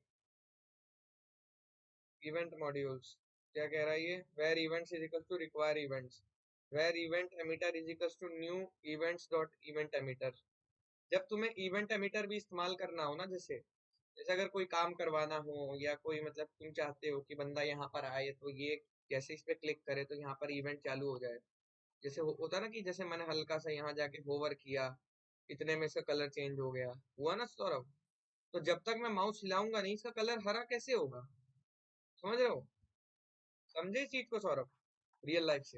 इवेंट मॉड्यूल्स क्या कह रहा है ये? Var events is equal to require events, var event emitter is equal to new events dot event emitter. जब तुम्हें इवेंट एमिटर भी इस्तेमाल करना हो ना, जैसे जैसे अगर कोई काम करवाना हो या कोई मतलब तुम चाहते हो कि बंदा यहाँ पर आए तो ये जैसे इस पे क्लिक करे तो यहाँ पर इवेंट चालू हो जाए, जैसे होता ना कि जैसे मैंने हल्का सा यहाँ जाके होवर किया, इतने में इसका कलर चेंज हो गया, हुआ ना सौरभ? तो जब तक मैं माउस हिलाऊंगा नहीं, इसका कलर हरा कैसे होगा? समझ रहे हो? समझे इस चीज को सौरभ, रियल लाइफ से?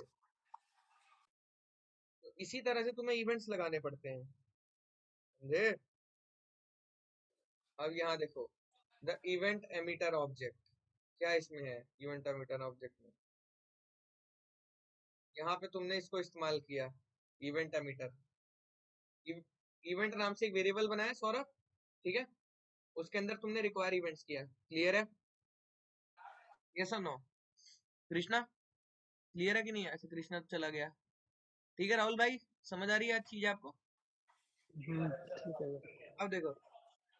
तो इसी तरह से तुम्हें इवेंट्स लगाने पड़ते हैं, समझे? अब यहाँ देखो, द इवेंट एमिटर ऑब्जेक्ट, क्या इसमें है इवेंट एमिटर ऑब्जेक्ट में? यहाँ पे तुमने इसको इस्तेमाल किया, इवेंट एमिटर, इवेंट नाम से एक वेरिएबल बनाया सौरभ, ठीक है? उसके अंदर तुमने रिक्वायर इवेंट्स किया, क्लियर है? यस और नो? कृष्णा क्लियर है कि नहीं? अच्छा कृष्णा तो चला गया, ठीक है राहुल भाई, समझ आ रही है आज चीज आपको? ठीक है। अब देखो,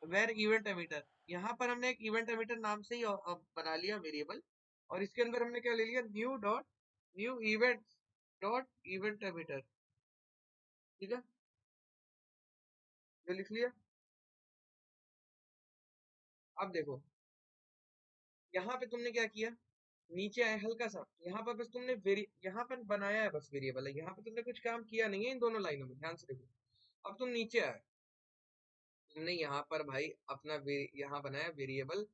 वेर इवेंट एमिटर, यहाँ पर हमने एक इवेंट एमिटर नाम से ही बना लिया वेरिएबल, और इसके अंदर हमने क्या ले लिया, new event dot event emitter, ठीक है? ये लिख लिया। अब देखो यहाँ पे तुमने क्या किया, नीचे आए हल्का सा, यहाँ पर बस तुमने यहाँ पर बनाया है बस वेरिएबल है, यहाँ पे तुमने कुछ काम किया नहीं है इन दोनों लाइनों में, ध्यान से देखो। अब तुम नीचे आए, तुमने यहाँ पर भाई अपना यहाँ बनाया वेरिएबल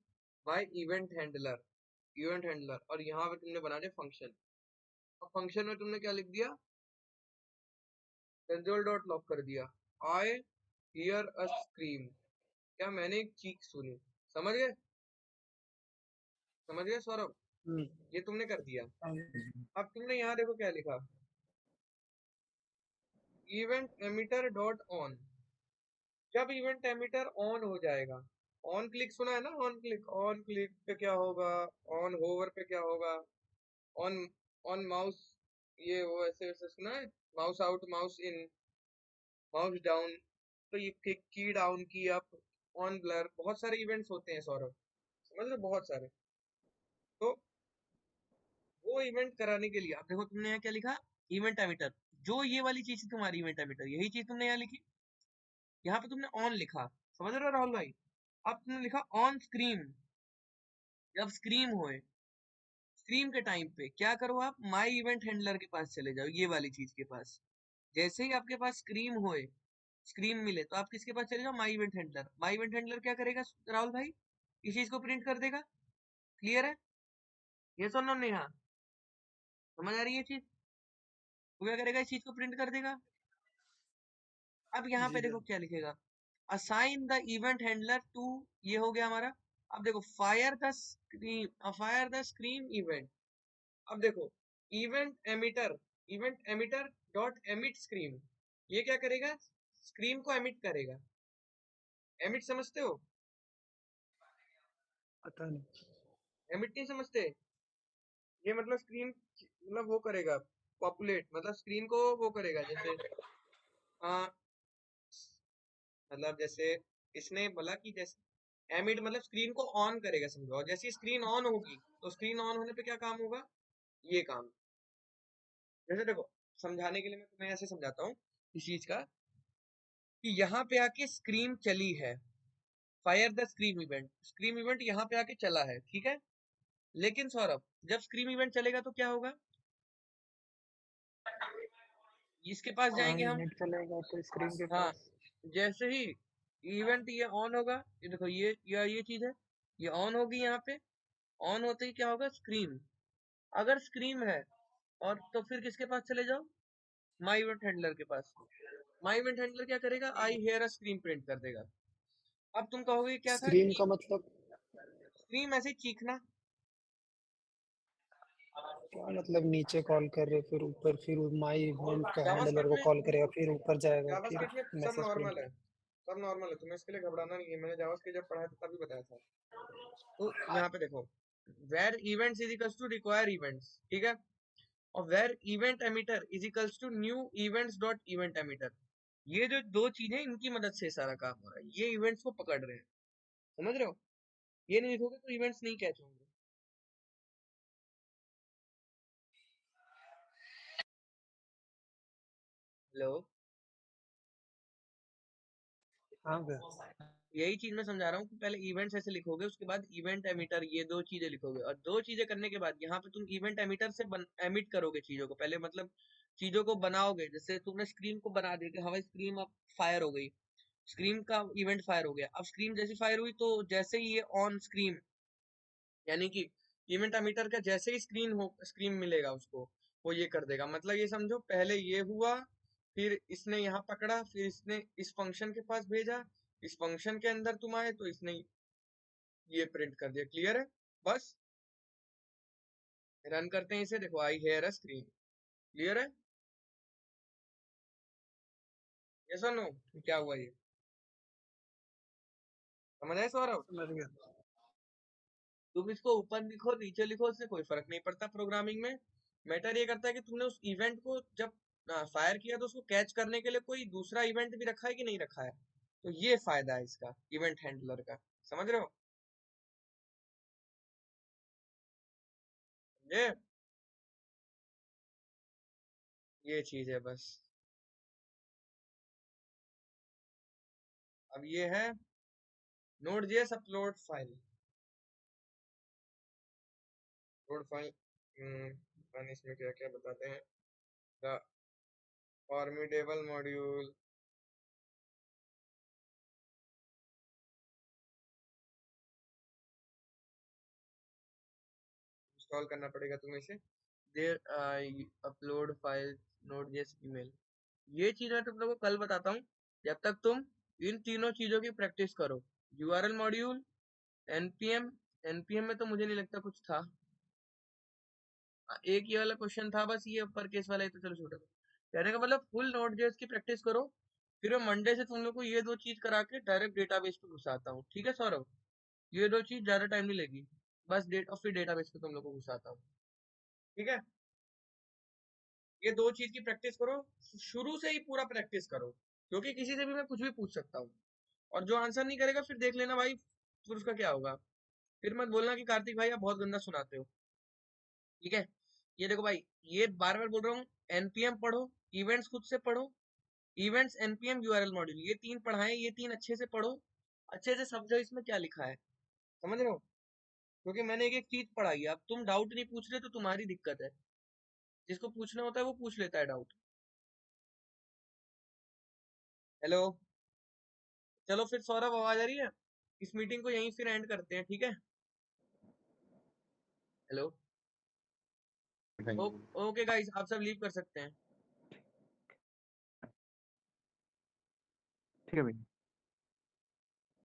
बाय इवेंट हैंडलर, और यहाँ पे तुमने बना दिया फंक्शन, और फंक्शन में तुमने क्या लिख दिया, कंसोल डॉट लॉग कर दिया, आई हियर अ स्क्रीम, क्या मैंने एक चीख सुनी, समझ गए? समझ गए सौरभ? ये तुमने कर दिया। अब तुमने यहाँ देखो क्या लिखा, इवेंट एमिटर डॉट ऑन, जब इवेंट एमिटर ऑन हो जाएगा, ऑन क्लिक सुना है ना, ऑन क्लिक पे क्या होगा, ऑन होवर पे क्या होगा, ऑन ऑन माउस, ये वो ऐसे वैसे सुना है, माउस आउट माउस इन माउस डाउन, तो ये की डाउन की अप, ऑन ब्लर, बहुत सारे इवेंट्स होते हैं सौरभ, समझ लो बहुत सारे। तो वो इवेंट कराने के लिए अब देखो तुमने यहाँ क्या लिखा, इवेंट एमिटर, जो ये वाली चीज थी तुम्हारी इवेंट एमिटर, यही चीज तुमने यहाँ लिखी, यहाँ पे तुमने ऑन लिखा, समझ रहे हो राहुल भाई? अब तुमने लिखा ऑन स्क्रीन, जब स्क्रीन होए, स्क्रीन के टाइम पे क्या करो, आप माई इवेंट हैंडलर के पास चले जाओ, ये वाली चीज के पास, जैसे ही आपके पास स्क्रीन होए, स्क्रीन मिले, तो आप किसके पास चले जाओ, माई इवेंट हैंडलर। माई इवेंट हैंडलर क्या करेगा राहुल भाई, इस चीज को प्रिंट कर देगा, क्लियर है? ये सुन लो नेहा, समझ आ रही है चीज? वो क्या करेगा, इस चीज को प्रिंट कर देगा। अब यहाँ पे जी देखो सर। क्या लिखेगा, assign the event handler to, ये हो गया हमारा। अब देखो फायर द स्क्रीन इवेंट, अब देखो event emitter dot emit screen, ये क्या करेगा, स्क्रीन को एमिट करेगा। एमिट समझते हो? पता नहीं। एमिट नहीं समझते? ये मतलब स्क्रीन, मतलब वो करेगा, पॉपुलेट, मतलब स्क्रीन को वो करेगा, जैसे मतलब जैसे इसने बोला कि जैसे एमिट मतलब स्क्रीन को ऑन करेगा समझो, और जैसे स्क्रीन ऑन होगी तो स्क्रीन ऑन होने पे क्या काम होगा, ये काम। जैसे देखो समझाने के लिए मैं तुम्हें ऐसे समझाता हूँ इस चीज का, कि यहाँ पे आके स्क्रीन चली है, फायर द स्क्रीन इवेंट यहाँ पे आके चला है, ठीक है? लेकिन सौरभ जब स्क्रीन इवेंट चलेगा तो क्या होगा, इसके पास जाएंगे हम, नेट चलेगा तो स्क्रीन के हाँ, पास। जैसे ही इवेंट ये ऑन होगा, ये देखो ये चीज है, ये ऑन होगी यहाँ पे, ऑन होते ही क्या होगा, स्क्रीन, अगर स्क्रीन है, और तो फिर किसके पास चले जाओ, माई इवेंट हैंडलर के पास। माई इवेंट हैंडलर क्या करेगा, आई हेयर अ स्क्रीन प्रिंट कर देगा। अब तुम कहोगे क्या था, स्क्रीन का मतलब स्क्रीन ऐसे चीखना, क्या मतलब, नीचे कॉल कर रहे फिर ऊपर, फिर माई इवेंट का हैंडलर जावास्क्रिप्ट को में, कॉल करेगा, फिर ऊपर जाएगा, फिर जावास्क्रिप्ट में सब मैसेज प्रिंट। नॉर्मल है, सब नॉर्मल है, तुम्हें इसके लिए घबराना नहीं है, मैंने जावास्क्रिप्ट जब पढ़ा था तभी बताया था। तो यहाँ पे देखो, var events is equals to require events, ठीक है? और var event emitter is equals to new events dot event emitter, ये जो दो चीजें इनकी मदद से सारा काम हो रहा है, ये इवेंट्स को पकड़ रहे हैं, समझ रहे हो? ये नहीं लिखोगे तो इवेंट्स नहीं कैच होंगे। हेलो, हाँ भैया यही चीज मैं समझा रहा हूँ कि पहले इवेंट्स ऐसे लिखोगे, उसके बाद इवेंट एमिटर, ये 2 चीजें लिखोगे, और 2 चीजें करने के बाद यहाँ पे तुम इवेंट एमिटर से एमिट करोगे चीजों को, पहले मतलब चीजों को बनाओगे। जैसे तुमने स्क्रीन को बना दिया कि हमारी स्क्रीन अब फायर हो गई, स्क्रीन का इवेंट फायर हो गया। अब स्क्रीन जैसी फायर हुई तो जैसे ही ये ऑन स्क्रीन, यानी कि इवेंट एमिटर का जैसे ही स्क्रीन मिलेगा उसको, वो ये कर देगा। मतलब ये समझो, पहले ये हुआ, फिर इसने यहाँ पकड़ा, फिर इसने इस फंक्शन के पास भेजा, इस फंक्शन के अंदर तुम आए तो इसने ये प्रिंट कर दिया। क्लियर है? बस रन करते हैं इसे, देखो आई हेयर अ स्क्रीन। क्लियर है? यस और नो? क्या हुआ ये, समझ आए सौरभ? समझ गया। तुम इसको ऊपर लिखो नीचे लिखो, इससे कोई फर्क नहीं पड़ता प्रोग्रामिंग में। मैटर ये करता है कि तुमने उस इवेंट को जब फायर किया तो उसको कैच करने के लिए कोई दूसरा इवेंट भी रखा है कि नहीं रखा है। तो ये फायदा है इसका, इवेंट हैंडलर का। समझ रहे हो? ये चीज है बस। अब ये है Node.js upload file. Upload file इसमें क्या क्या बताते हैं। द फॉर्मिडेबल मॉड्यूल, इंस्टॉल करना पड़ेगा तुम्हें इसे। देर अपलोड फाइल Node.js ईमेल। ये चीज मैं तुम लोगों को कल बताता हूँ, जब तक तुम इन तीनों चीजों की प्रैक्टिस करो। URL module, NPM. एनपीएम में तो मुझे नहीं लगता कुछ था। एक ये वाला क्वेश्चन था बस, ये अपर केस वाला, ये तो चलो छोटा था। कहने का मतलब फुल Node.js की प्रैक्टिस करो, फिर मैं मंडे से तुम लोग को ये 2 चीज करा के डायरेक्ट डेटाबेस पे घुसाता हूँ। ठीक है सौरभ? ये 2 चीज ज्यादा टाइम नहीं लेगी, बस फिर डेटाबेस पे तुम लोग को घुसाता हूँ। ठीक है? ये 2 चीज की प्रैक्टिस करो, शुरू से ही पूरा प्रैक्टिस करो, क्योंकि किसी से भी मैं कुछ भी पूछ सकता हूँ। और जो आंसर नहीं करेगा फिर देख लेना भाई, फिर उसका क्या होगा। फिर मत बोलना कि कार्तिक भाई आप बहुत गंदा सुनाते हो। ठीक है? ये देखो भाई, ये बार बार बोल रहा हूँ, एनपीएम पढ़ो, इवेंट्स खुद से पढ़ो, इवेंट्स, एनपीएम, यूआरएल मॉड्यूल, ये 3 पढ़ाए, ये 3 अच्छे से पढ़ो, अच्छे से समझो इसमें क्या लिखा है। समझ रहे हो? क्योंकि मैंने एक एक चीज पढ़ाई है, अब तुम डाउट नहीं पूछ रहे तो तुम्हारी दिक्कत है, जिसको पूछना होता है वो पूछ लेता है डाउट। हेलो? चलो फिर सौरभ, आवाज आ रही है? इस मीटिंग को यहीं फिर एंड करते हैं, ठीक है? हेलो? ओके गाइस, आप सब लीव कर सकते हैं। ठीक है भाई।